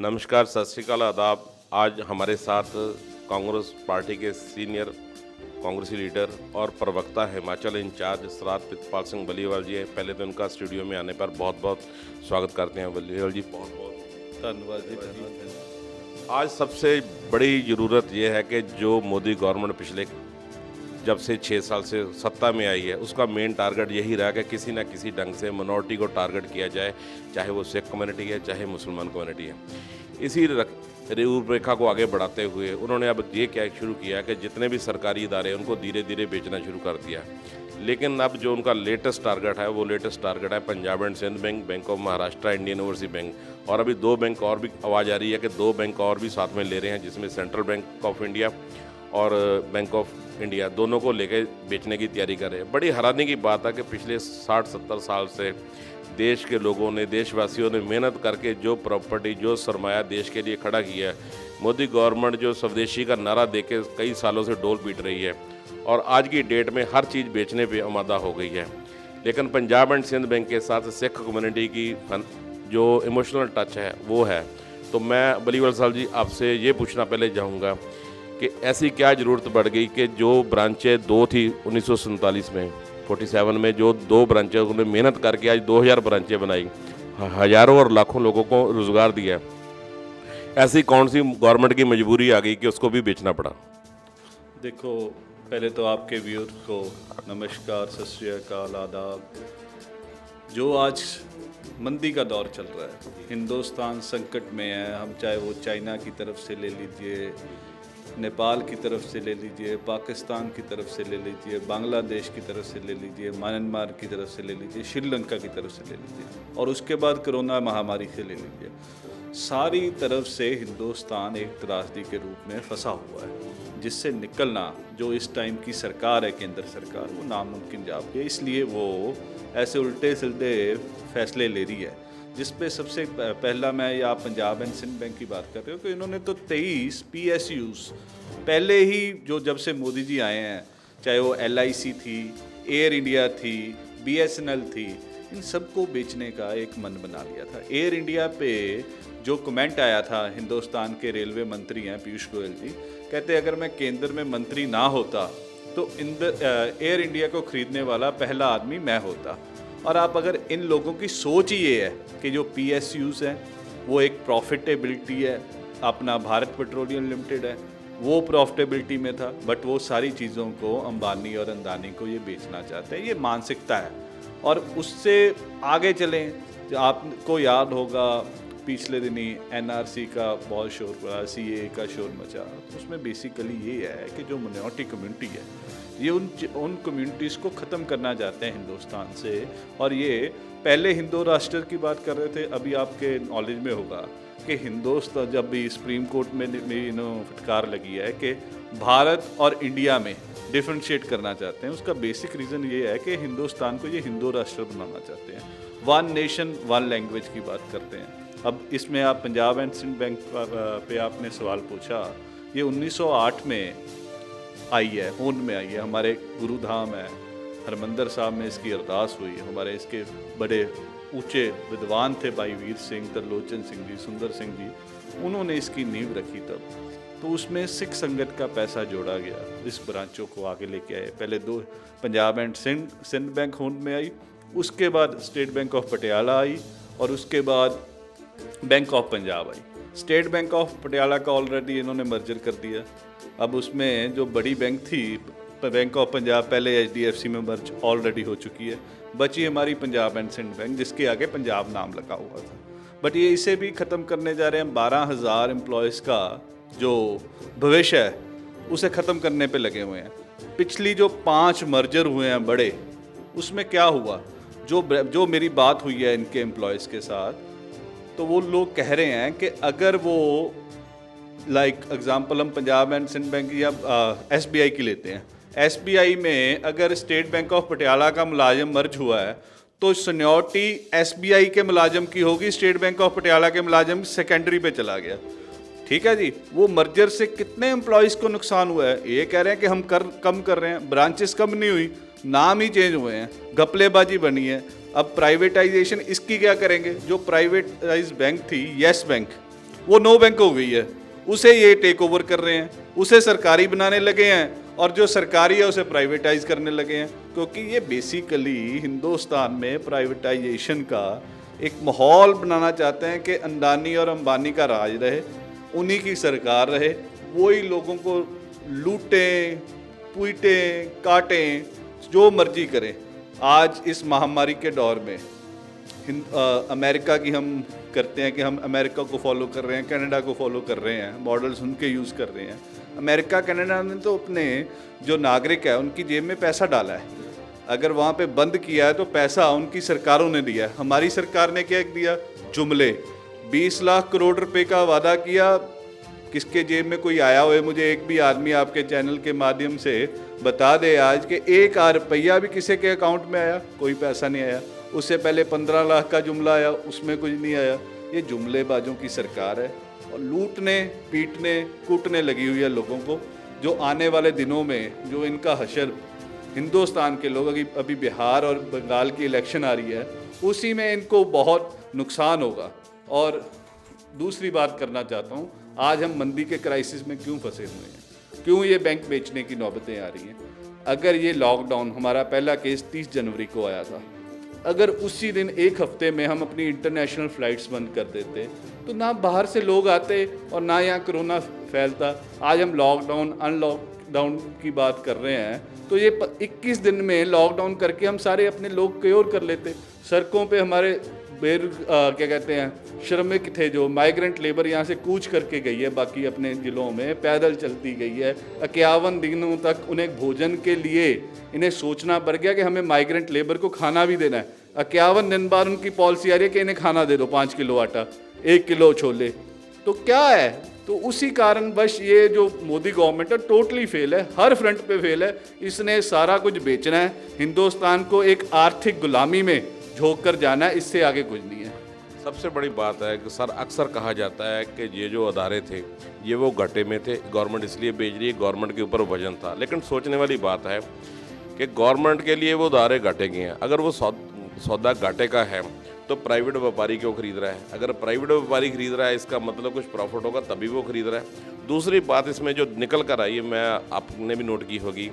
नमस्कार, सत श्री अकाल, आदाब। आज हमारे साथ कांग्रेस पार्टी के सीनियर कांग्रेसी लीडर और प्रवक्ता हिमाचल इंचार्ज सरदार प्रितपाल सिंह बलीवाल जी है। पहले तो उनका स्टूडियो में आने पर बहुत बहुत स्वागत करते हैं। बलीवाल जी, बहुत बहुत धन्यवाद जी, धन्यवाद। आज सबसे बड़ी ज़रूरत यह है कि जो मोदी गवर्नमेंट पिछले जब से 6 साल से सत्ता में आई है, उसका मेन टारगेट यही रहा कि किसी न किसी ढंग से मिनॉरिटी को टारगेट किया जाए, चाहे वो सिख कम्युनिटी है, चाहे मुसलमान कम्युनिटी है। इसी रूपरेखा को आगे बढ़ाते हुए उन्होंने अब ये क्या शुरू किया कि जितने भी सरकारी इदारे हैं उनको धीरे धीरे बेचना शुरू कर दिया। लेकिन अब जो उनका लेटेस्ट टारगेट है, वो लेटेस्ट टारगेट है Punjab and Sind bank, bank of Maharashtra, Indian Overseas bank, और अभी 2 बैंक और भी आवाज़ आ रही है कि 2 बैंक और भी साथ में ले रहे हैं, जिसमें सेंट्रल बैंक ऑफ इंडिया और बैंक ऑफ इंडिया दोनों को लेकर बेचने की तैयारी कर रहे हैं। बड़ी हैरानी की बात है कि पिछले 60-70 साल से देश के लोगों ने, देशवासियों ने मेहनत करके जो प्रॉपर्टी, जो सरमाया देश के लिए खड़ा किया है, मोदी गवर्नमेंट जो स्वदेशी का नारा देके कई सालों से डोल पीट रही है और आज की डेट में हर चीज़ बेचने पे आमादा हो गई है। लेकिन पंजाब एंड सिंध बैंक के साथ सिख कम्युनिटी की जो इमोशनल टच है वो है। तो मैं बलीवाल साहब जी आपसे ये पूछना पहले चाहूँगा कि ऐसी क्या ज़रूरत पड़ गई कि जो ब्रांचें 2 थी 1947 में, 47 में जो 2 ब्रांचें उन्होंने मेहनत करके आज 2000 ब्रांचें बनाई, हज़ारों और लाखों लोगों को रोज़गार दिया। ऐसी कौन सी गवर्नमेंट की मजबूरी आ गई कि उसको भी बेचना पड़ा? देखो, पहले तो आपके व्यूअर्स को नमस्कार, सत श्री अकाल, आदाब। जो आज मंदी का दौर चल रहा है, हिंदुस्तान संकट में है। हम चाहे वो चाइना की तरफ से ले लीजिए, नेपाल की तरफ से ले लीजिए, पाकिस्तान की तरफ से ले लीजिए, बांग्लादेश की तरफ से ले लीजिए, म्यांमार की तरफ से ले लीजिए, श्रीलंका की तरफ से ले लीजिए, और उसके बाद कोरोना महामारी से ले लीजिए। सारी तरफ से हिंदुस्तान एक त्रासदी के रूप में फंसा हुआ है, जिससे निकलना जो इस टाइम की सरकार है, केंद्र सरकार, वो नामुमकिन जाप है। इसलिए वो ऐसे उल्टे सीधे फैसले ले रही है, जिस पे सबसे पहला मैं या पंजाब एंड सिंध बैंक की बात कर रहे हो कि इन्होंने तो 23 PSUs पहले ही, जो जब से मोदी जी आए हैं, चाहे वो LIC थी, एयर इंडिया थी, BSNL थी, इन सबको बेचने का एक मन बना लिया था। एयर इंडिया पे जो कमेंट आया था, हिंदुस्तान के रेलवे मंत्री हैं पीयूष गोयल जी, कहते अगर मैं केंद्र में मंत्री ना होता तो एयर इंडिया को खरीदने वाला पहला आदमी मैं होता। और आप अगर इन लोगों की सोच ही ये है कि जो PSUs हैं वो एक प्रॉफिटेबिलिटी है, अपना भारत पेट्रोलियम लिमिटेड है वो प्रॉफिटेबिलिटी में था, बट वो सारी चीज़ों को अंबानी और अंदानी को ये बेचना चाहते हैं, ये मानसिकता है। और उससे आगे चलें, जो आपको याद होगा पिछले दिनी NRC का बहुत शोर पड़ा, CAA का शोर मचा। उसमें बेसिकली ये है कि जो मिनॉरिटी कम्युनिटी है, ये उन कम्युनिटीज़ को ख़त्म करना चाहते हैं हिंदुस्तान से। और ये पहले हिंदू राष्ट्र की बात कर रहे थे, अभी आपके नॉलेज में होगा कि हिंदुस्तान जब भी सुप्रीम कोर्ट में फटकार लगी है कि भारत और इंडिया में डिफ्रेंशिएट करना चाहते हैं, उसका बेसिक रीज़न ये है कि हिंदुस्तान को ये हिंदू राष्ट्र बनाना चाहते हैं। 1 नेशन 1 लैंग्वेज की बात करते हैं। अब इसमें आप पंजाब एंड सिंध बैंक पे आपने सवाल पूछा, ये 1908 में आई है, होंद में आई है। हमारे गुरुधाम है, हरमंदर साहब में इसकी अरदास हुई है। हमारे इसके बड़े ऊंचे विद्वान थे भाई वीर सिंह, तरलोचन सिंह जी, सुंदर सिंह जी, उन्होंने इसकी नींव रखी तब। तो उसमें सिख संगत का पैसा जोड़ा गया, इस ब्रांचों को आगे लेके आए। पहले 2 पंजाब एंड सिंध बैंक होंद में आई, उसके बाद स्टेट बैंक ऑफ पटियाला आई, और उसके बाद bank of Punjab I. State bank of Patiala का ऑलरेडी इन्होंने मर्जर कर दिया। अब उसमें जो बड़ी बैंक थी बैंक ऑफ पंजाब, पहले HDFC में मर्ज ऑलरेडी हो चुकी है। बची हमारी पंजाब एंड सिंध बैंक, जिसके आगे पंजाब नाम लगा हुआ था। बट ये इसे भी ख़त्म करने जा रहे हैं। 12,000 एम्प्लॉयज़ का जो भविष्य है उसे ख़त्म करने पे लगे हुए हैं। पिछली जो 5 मर्जर हुए हैं बड़े, उसमें क्या हुआ, जो मेरी बात हुई है इनके एम्प्लॉयज़ के साथ, तो वो लोग कह रहे हैं कि अगर वो एग्जांपल हम पंजाब एंड सिंध बैंक या SBI की लेते हैं, SBI में अगर स्टेट बैंक ऑफ पटियाला का मुलाजिम मर्ज हुआ है तो सीनियरिटी SBI के मुलाजिम की होगी, स्टेट बैंक ऑफ पटियाला के मुलाजिम सेकेंडरी पे चला गया। ठीक है जी, वो मर्जर से कितने एम्प्लॉयज़ को नुकसान हुआ है। ये कह रहे हैं कि हम कम कर रहे हैं, ब्रांचेस कम नहीं हुई, नाम ही चेंज हुए हैं, घपलेबाजी बनी है। अब प्राइवेटाइजेशन इसकी क्या करेंगे, जो प्राइवेटाइज बैंक थी येस बैंक, वो नो बैंक हो गई है, उसे ये टेक ओवर कर रहे हैं, उसे सरकारी बनाने लगे हैं और जो सरकारी है उसे प्राइवेटाइज करने लगे हैं। क्योंकि ये बेसिकली हिंदुस्तान में प्राइवेटाइजेशन का एक माहौल बनाना चाहते हैं कि अंडानी और अंबानी का राज रहे, उन्हीं की सरकार रहे, वही लोगों को लूटें, पीटें, काटें, जो मर्जी करें। आज इस महामारी के दौर में अमेरिका की हम करते हैं कि हम अमेरिका को फॉलो कर रहे हैं, कनाडा को फॉलो कर रहे हैं, मॉडल्स उनके यूज़ कर रहे हैं। अमेरिका कनाडा ने तो अपने जो नागरिक है उनकी जेब में पैसा डाला है, अगर वहाँ पे बंद किया है तो पैसा उनकी सरकारों ने दिया है। हमारी सरकार ने क्या दिया? जुमले 20 लाख करोड़ रुपए का वादा किया, किसके जेब में कोई आया हुआ है? मुझे एक भी आदमी आपके चैनल के माध्यम से बता दे आज कि 1 रुपया भी किसी के अकाउंट में आया? कोई पैसा नहीं आया। उससे पहले 15 लाख का जुमला आया, उसमें कुछ नहीं आया। ये जुमलेबाजों की सरकार है और लूटने, पीटने, कूटने लगी हुई है लोगों को। जो आने वाले दिनों में जो इनका हशर, हिंदुस्तान के लोग अभी बिहार और बंगाल की इलेक्शन आ रही है, उसी में इनको बहुत नुकसान होगा। और दूसरी बात करना चाहता हूँ, आज हम मंदी के क्राइसिस में क्यों फंसे हुए हैं, क्यों ये बैंक बेचने की नौबतें आ रही हैं? अगर ये लॉकडाउन, हमारा पहला केस 30 जनवरी को आया था, अगर उसी दिन 1 हफ्ते में हम अपनी इंटरनेशनल फ़्लाइट्स बंद कर देते तो ना बाहर से लोग आते और ना यहाँ कोरोना फैलता। आज हम लॉकडाउन, अनलॉकडाउन की बात कर रहे हैं, तो ये 21 दिन में लॉकडाउन करके हम सारे अपने लोग क्योर कर लेते। सड़कों पे हमारे क्या कहते हैं, श्रमिक थे, जो माइग्रेंट लेबर यहाँ से कूच करके गई है, बाकी अपने ज़िलों में पैदल चलती गई है। 51 दिनों तक उन्हें भोजन के लिए इन्हें सोचना पड़ गया कि हमें माइग्रेंट लेबर को खाना भी देना है। 51 दिन बाद उनकी पॉलिसी आ रही है कि इन्हें खाना दे दो, 5 किलो आटा, 1 किलो छोले। तो क्या है? तो उसी कारण बस ये जो मोदी गवर्नमेंट है टोटली फेल है, हर फ्रंट पे फेल है। इसने सारा कुछ बेचना है, हिंदुस्तान को एक आर्थिक गुलामी में झोंक कर जाना है, इससे आगे कुछ नहीं है। सबसे बड़ी बात है कि सर अक्सर कहा जाता है कि ये जो अदारे थे ये वो घाटे में थे, गवर्नमेंट इसलिए बेच रही है, गवर्नमेंट के ऊपर वजन था। लेकिन सोचने वाली बात है कि गवर्नमेंट के लिए वो अदारे घाटे के हैं। अगर वो सौदा घाटे का है तो प्राइवेट व्यापारी क्यों खरीद रहा है? अगर प्राइवेट व्यापारी खरीद रहा है, इसका मतलब कुछ प्रॉफिट होगा तभी वो खरीद रहा है। दूसरी बात इसमें जो निकल कर आई है, मैं आपने भी नोट की होगी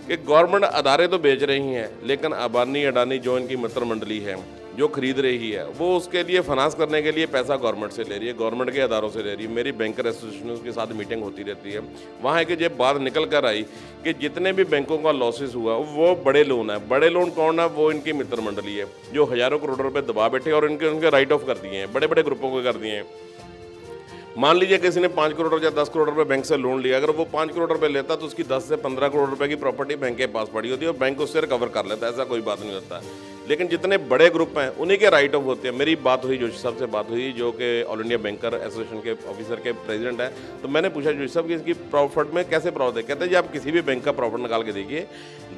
कि गवर्नमेंट अदारे तो बेच रही हैं, लेकिन अंबानी अडानी जो इनकी मित्र मंडली है जो खरीद रही है, वो उसके लिए फाइनेंस करने के लिए पैसा गवर्नमेंट से ले रही है, गवर्नमेंट के अदारों से ले रही है। मेरी बैंकर एसोसिएशन के साथ मीटिंग होती रहती है, वहाँ की जब बात निकल कर आई कि जितने भी बैंकों का लॉसेस हुआ वो बड़े लोन है। बड़े लोन कौन है? वो इनकी मित्र मंडली है जो हज़ारों करोड़ रुपए दबा बैठे और उनके राइट ऑफ कर दिए हैं, बड़े बड़े ग्रुपों को कर दिए हैं। मान लीजिए किसी ने 5 करोड़ या 10 करोड़ रुपए बैंक से लोन लिया, अगर वो 5 करोड़ रुपए लेता तो उसकी 10 से 15 करोड़ रुपए की प्रॉपर्टी बैंक के पास पड़ी होती है और बैंक उससे रिकवर कर लेता है, ऐसा कोई बात नहीं होता है। लेकिन जितने बड़े ग्रुप हैं उन्हीं के राइट ऑफ होते हैं। मेरी बात हुई जोशी साहब से, बात हुई जो कि ऑल इंडिया बैंकर एसोसिएशन के ऑफिसर के प्रेसिडेंट हैं, तो मैंने पूछा जोशी साहब कि इसकी प्रॉफिट में कैसे प्रॉफिट है? कहते हैं जी आप किसी भी बैंक का प्रॉफिट निकाल के देखिए,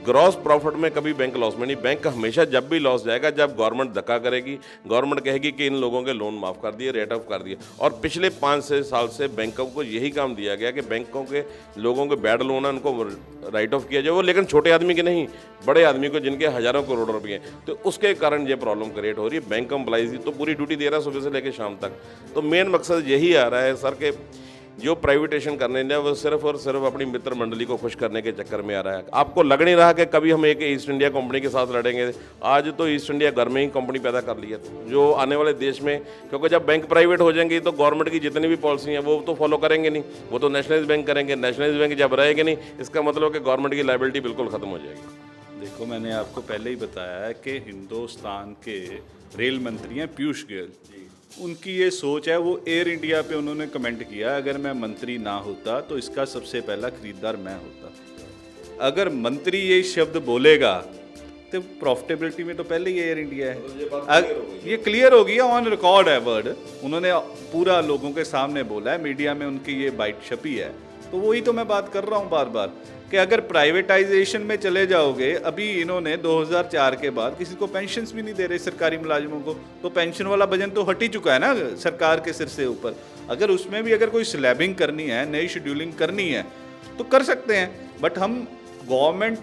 ग्रॉस प्रॉफिट में कभी बैंक लॉस में नहीं। बैंक का हमेशा जब भी लॉस जाएगा जब गवर्नमेंट धक्का करेगी, गवर्नमेंट कहेगी कि इन लोगों के लोन माफ़ कर दिए, रेट ऑफ कर दिए। और पिछले 5-6 साल से बैंकों को यही काम दिया गया कि बैंकों के लोगों के बैड लोन है उनको राइट ऑफ किया जाए, वो लेकिन छोटे आदमी के नहीं, बड़े आदमी को जिनके हज़ारों करोड़ रुपये हैं। तो उसके कारण ये प्रॉब्लम क्रिएट हो रही है। बैंक एम्प्लॉइज तो पूरी ड्यूटी दे रहा है सुबह से लेकर शाम तक। तो मेन मकसद यही आ रहा है सर के जो प्राइवेटेशन करने ने वो सिर्फ और सिर्फ अपनी मित्र मंडली को खुश करने के चक्कर में आ रहा है। आपको लग नहीं रहा कि कभी हम एक ईस्ट इंडिया कंपनी के साथ लड़ेंगे? आज तो ईस्ट इंडिया घर में ही कंपनी पैदा कर ली है जो आने वाले देश में, क्योंकि जब बैंक प्राइवेट हो जाएंगे तो गवर्नमेंट की जितनी भी पॉलिसी हैं वो तो फॉलो करेंगे नहीं, वो तो नेशनलाइज बैंक करेंगे। नेशनलाइज बैंक जब रहेंगे नहीं, इसका मतलब कि गवर्नमेंट की लायबिलिटी बिल्कुल खत्म हो जाएगी। देखो, मैंने आपको पहले ही बताया है कि हिंदुस्तान के रेल मंत्री हैं पीयूष गोयल, उनकी ये सोच है। वो एयर इंडिया पे उन्होंने कमेंट किया, अगर मैं मंत्री ना होता तो इसका सबसे पहला खरीदार मैं होता। अगर मंत्री ये शब्द बोलेगा तो प्रॉफिटेबिलिटी में तो पहले ही एयर इंडिया है। ये क्लियर हो गया, ऑन रिकॉर्ड है वर्ड, उन्होंने पूरा लोगों के सामने बोला है, मीडिया में उनकी ये बाइट छपी है। तो वही तो मैं बात कर रहा हूँ बार बार कि अगर प्राइवेटाइजेशन में चले जाओगे, अभी इन्होंने 2004 के बाद किसी को पेंशन्स भी नहीं दे रहे सरकारी मुलाजिमों को, तो पेंशन वाला वजन तो हट ही चुका है ना सरकार के सिर से ऊपर। अगर उसमें भी अगर कोई स्लैबिंग करनी है, नई शेड्यूलिंग करनी है तो कर सकते हैं, बट हम गवर्नमेंट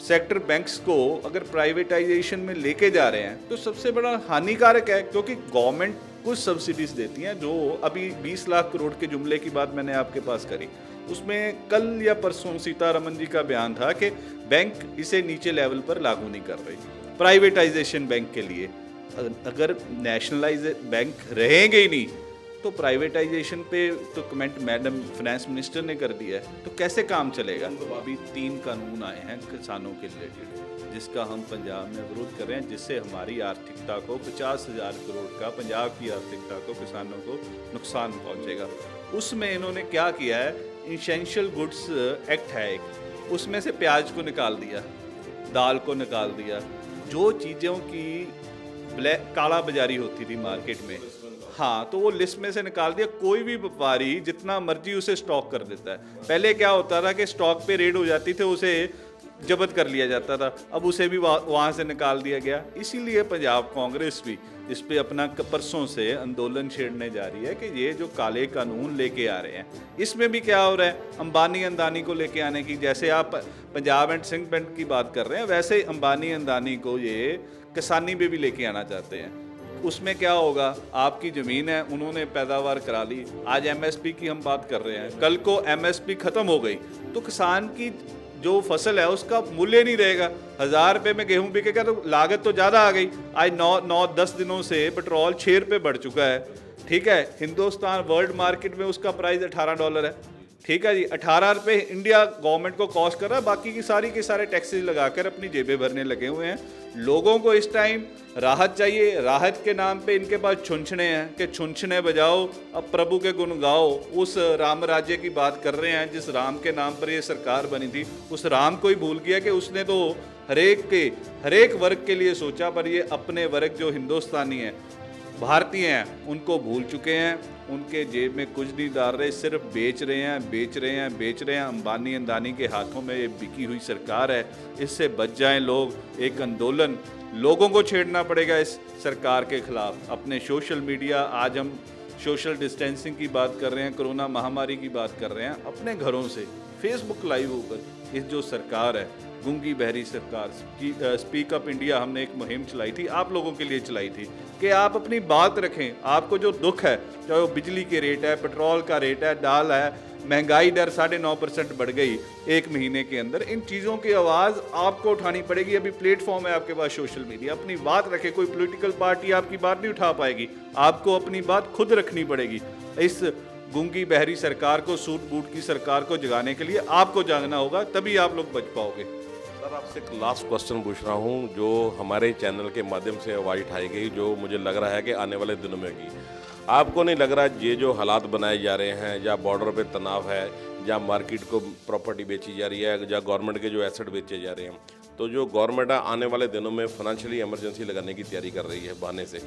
सेक्टर बैंक्स को अगर प्राइवेटाइजेशन में लेके जा रहे हैं तो सबसे बड़ा हानिकारक है, क्योंकि गवर्नमेंट कुछ सब्सिडीज देती हैं। जो अभी 20 लाख करोड़ के जुमले की बात मैंने आपके पास करी, उसमें कल या परसों सीतारमन जी का बयान था कि बैंक इसे नीचे लेवल पर लागू नहीं कर रही, प्राइवेटाइजेशन बैंक के लिए। अगर नेशनलाइज बैंक रहेंगे ही नहीं तो प्राइवेटाइजेशन पे तो कमेंट मैडम फाइनेंस मिनिस्टर ने कर दिया है, तो कैसे काम चलेगा। अभी 3 कानून आए हैं किसानों के रिलेटेड, जिसका हम पंजाब में विरोध कर रहे हैं, जिससे हमारी आर्थिकता को 50,000 करोड़ का, पंजाब की आर्थिकता को, किसानों को नुकसान पहुंचेगा। उसमें इन्होंने क्या किया है, इसेंशियल गुड्स एक्ट है एक, उसमें से प्याज को निकाल दिया, दाल को निकाल दिया, जो चीज़ों की काला बाजारी होती थी मार्केट में, हाँ, तो वो लिस्ट में से निकाल दिया। कोई भी व्यापारी जितना मर्जी उसे स्टॉक कर देता है। पहले क्या होता था कि स्टॉक पे रेड हो जाती थी, उसे जब्त कर लिया जाता था, अब उसे भी वहाँ से निकाल दिया गया। इसीलिए पंजाब कांग्रेस भी इस पे अपना परसों से आंदोलन छेड़ने जा रही है कि ये जो काले कानून लेके आ रहे हैं, इसमें भी क्या हो रहा है, अंबानी अंदानी को लेके आने की, जैसे आप पंजाब एंड सिंध बैंक की बात कर रहे हैं, वैसे अंबानी अंदानी को ये किसानी पे भी लेके आना चाहते हैं। उसमें क्या होगा, आपकी ज़मीन है, उन्होंने पैदावार करा ली, आज एमएसपी की हम बात कर रहे हैं, कल को एमएसपी ख़त्म हो गई तो किसान की जो फसल है उसका मूल्य नहीं रहेगा। 1000 रुपये में गेहूं बिकेगा तो लागत तो ज़्यादा आ गई। आज 9-10 दिनों से पेट्रोल 6 रुपये बढ़ चुका है, ठीक है। हिंदुस्तान वर्ल्ड मार्केट में उसका प्राइस $18 है, ठीक है जी। 18 रुपये इंडिया गवर्नमेंट को कॉस्ट कर रहा है, बाकी की सारे टैक्सेस लगाकर अपनी जेबें भरने लगे हुए हैं। लोगों को इस टाइम राहत चाहिए, राहत के नाम पे इनके पास छुंछने हैं कि छुंछने बजाओ, अब प्रभु के गुण गाओ। उस राम राज्य की बात कर रहे हैं जिस राम के नाम पर ये सरकार बनी थी, उस राम को ही भूल गया कि उसने तो हरेक वर्ग के लिए सोचा, पर ये अपने वर्ग जो हिंदुस्तानी हैं, भारतीय हैं, उनको भूल चुके हैं। उनके जेब में कुछ नहीं डाल रहे, सिर्फ बेच रहे हैं। अंबानी अंदानी के हाथों में ये बिकी हुई सरकार है, इससे बच जाएं लोग। एक आंदोलन लोगों को छेड़ना पड़ेगा इस सरकार के खिलाफ। अपने सोशल मीडिया, आज हम सोशल डिस्टेंसिंग की बात कर रहे हैं, कोरोना महामारी की बात कर रहे हैं, अपने घरों से फेसबुक लाइव होकर इस जो सरकार है, गूंगी बहरी सरकार की, स्पीक अप इंडिया हमने एक मुहिम चलाई थी, आप लोगों के लिए चलाई थी कि आप अपनी बात रखें। आपको जो दुख है, चाहे वो बिजली के रेट है, पेट्रोल का रेट है, दाल है, महंगाई दर 9.5% बढ़ गई 1 महीने के अंदर, इन चीज़ों की आवाज़ आपको उठानी पड़ेगी। अभी प्लेटफॉर्म है आपके पास सोशल मीडिया, अपनी बात रखें। कोई पॉलिटिकल पार्टी आपकी बात नहीं उठा पाएगी, आपको अपनी बात खुद रखनी पड़ेगी। इस गूंगी बहरी सरकार को, सूट बूट की सरकार को जगाने के लिए आपको जागना होगा, तभी आप लोग बच पाओगे। सर, आपसे एक लास्ट क्वेश्चन पूछ रहा हूँ, जो हमारे चैनल के माध्यम से आवाज़ उठाई गई, जो मुझे लग रहा है कि आने वाले दिनों में होगी। आपको नहीं लग रहा ये जो हालात बनाए जा रहे हैं, या बॉर्डर पे तनाव है, या मार्केट को प्रॉपर्टी बेची जा रही है, या गवर्नमेंट के जो एसेट बेचे जा रहे हैं, तो जो गवर्नमेंट आने वाले दिनों में फाइनेंशियली इमरजेंसी लगाने की तैयारी कर रही है बहाने से?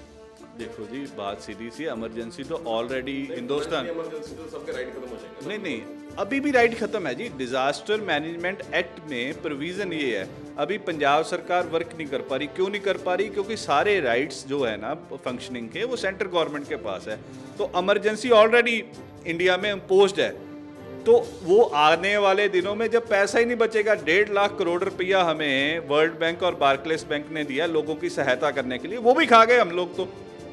देखो जी, बात सीधी सी, इमरजेंसी तो ऑलरेडी हिंदुस्तान, इमरजेंसी तो सबके राइट खत्म हो जाएंगे। नहीं, अभी भी राइट खत्म है जी। डिजास्टर मैनेजमेंट एक्ट में प्रोविजन ये है, अभी पंजाब सरकार वर्क नहीं कर पा रही। क्यों नहीं कर पा रही? क्योंकि सारे राइट्स जो है ना फंक्शनिंग के, वो सेंट्रल गवर्नमेंट के पास है। तो इमरजेंसी ऑलरेडी इंडिया में इम्पोज्ड है, तो वो आने वाले दिनों में जब पैसा ही नहीं बचेगा, 1.5 लाख करोड़ रुपया हमें वर्ल्ड बैंक और बार्कलेस बैंक ने दिया लोगों की सहायता करने के लिए, वो भी खा गए हम लोग। तो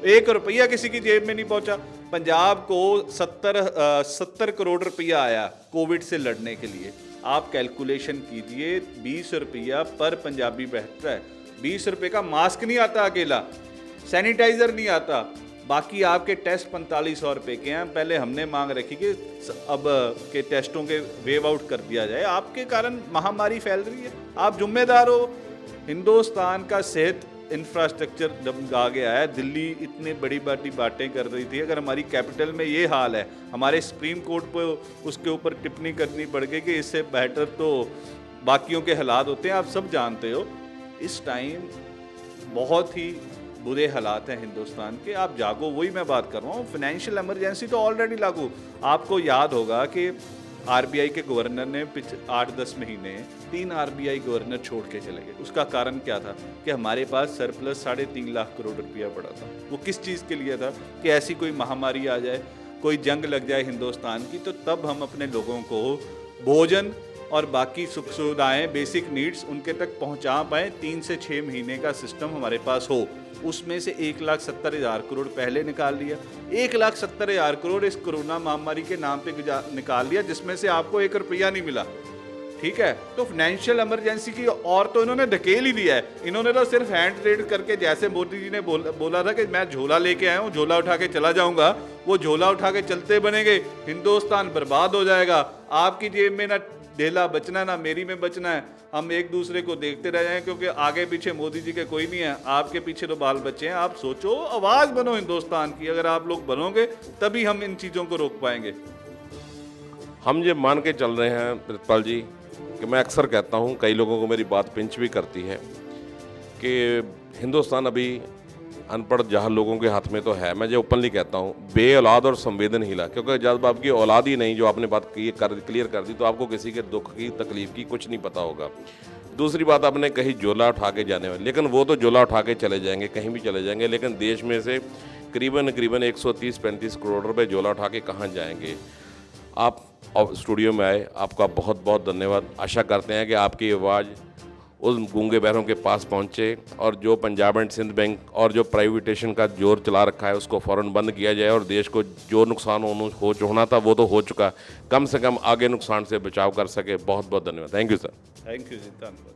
1 रुपया किसी की जेब में नहीं पहुंचा। पंजाब को 70 करोड़ रुपया आया कोविड से लड़ने के लिए। आप कैलकुलेशन कीजिए, 20 रुपया पर पंजाबी बैठता है। 20 रुपये का मास्क नहीं आता अकेला, सैनिटाइजर नहीं आता, बाकी आपके टेस्ट 4500 रुपये के हैं। पहले हमने मांग रखी कि अब के टेस्टों के वेव आउट कर दिया जाए, आपके कारण महामारी फैल रही है, आप जिम्मेदार हो। हिंदुस्तान का सेहत इंफ्रास्ट्रक्चर जब आ गया है, दिल्ली इतनी बड़ी बातें कर रही थी, अगर हमारी कैपिटल में ये हाल है, हमारे सुप्रीम कोर्ट को उसके ऊपर टिप्पणी करनी पड़ गई कि इससे बेहतर तो बाकियों के हालात होते हैं, आप सब जानते हो। इस टाइम बहुत ही बुरे हालात हैं हिंदुस्तान के, आप जागो, वही मैं बात कर रहा हूँ। फाइनेंशियल इमरजेंसी तो ऑलरेडी लागू। आपको याद होगा कि आरबीआई के गवर्नर ने 8-10 महीने 3 आरबीआई गवर्नर छोड़ के चले गए। उसका कारण क्या था? कि हमारे पास सरप्लस 3.5 लाख करोड़ रुपया पड़ा था। वो किस चीज़ के लिए था? कि ऐसी कोई महामारी आ जाए, कोई जंग लग जाए हिंदुस्तान की, तो तब हम अपने लोगों को भोजन और बाकी सुख सुविधाएँ, बेसिक नीड्स उनके तक पहुँचा पाएँ। 3 से 6 महीने का सिस्टम हमारे पास हो। उसमें से 1,70,000 करोड़ पहले निकाल लिया, 1,70,000 करोड़ इस कोरोना महामारी के नाम पे निकाल लिया, जिसमें से आपको 1 रुपया नहीं मिला। ठीक है, तो फाइनेंशियल इमरजेंसी की और तो इन्होंने धकेल ही दिया है। इन्होंने तो सिर्फ हैंड ट्रेड करके, जैसे मोदी जी ने बोला था कि मैं झोला लेके आया हूँ, झोला उठा के चला जाऊंगा, वो झोला उठा के चलते बनेंगे, हिंदुस्तान बर्बाद हो जाएगा। आपकी जेब में ना ढेला बचना, ना मेरी में बचना है। हम एक दूसरे को देखते रह जाएं, क्योंकि आगे पीछे मोदी जी के कोई नहीं है, आपके पीछे तो बाल बच्चे हैं। आप सोचो, आवाज़ बनो हिंदुस्तान की। अगर आप लोग बनोगे तभी हम इन चीज़ों को रोक पाएंगे। हम ये मान के चल रहे हैं प्रितपाल जी कि मैं अक्सर कहता हूँ, कई लोगों को मेरी बात पिंच भी करती है, कि हिंदुस्तान अभी अनपढ़ जहाँ लोगों के हाथ में तो है। मैं जो ओपनली कहता हूँ, बे औलाद और संवेदनहीन, क्योंकि जब आपकी औलाद ही नहीं, जो आपने बात क्लियर कर दी, तो आपको किसी के दुख की, तकलीफ की कुछ नहीं पता होगा। दूसरी बात आपने कही झोला उठा के जाने वाले, लेकिन वो तो झोला उठा के चले जाएंगे, कहीं भी चले जाएंगे, लेकिन देश में से करीबन 130-135 करोड़ रुपए झोला उठा के कहाँ जाएंगे। आप स्टूडियो में आए, आपका बहुत बहुत धन्यवाद। आशा करते हैं कि आपकी आवाज़ उस गूंगे बहरों के पास पहुंचे, और जो पंजाब एंड सिंध बैंक और जो प्राइवेटेशन का जोर चला रखा है उसको फ़ौरन बंद किया जाए, और देश को जो नुकसान होना था वो तो हो चुका, कम से कम आगे नुकसान से बचाव कर सके। बहुत बहुत धन्यवाद। Thank you sir. Thank you जी, धन्यवाद।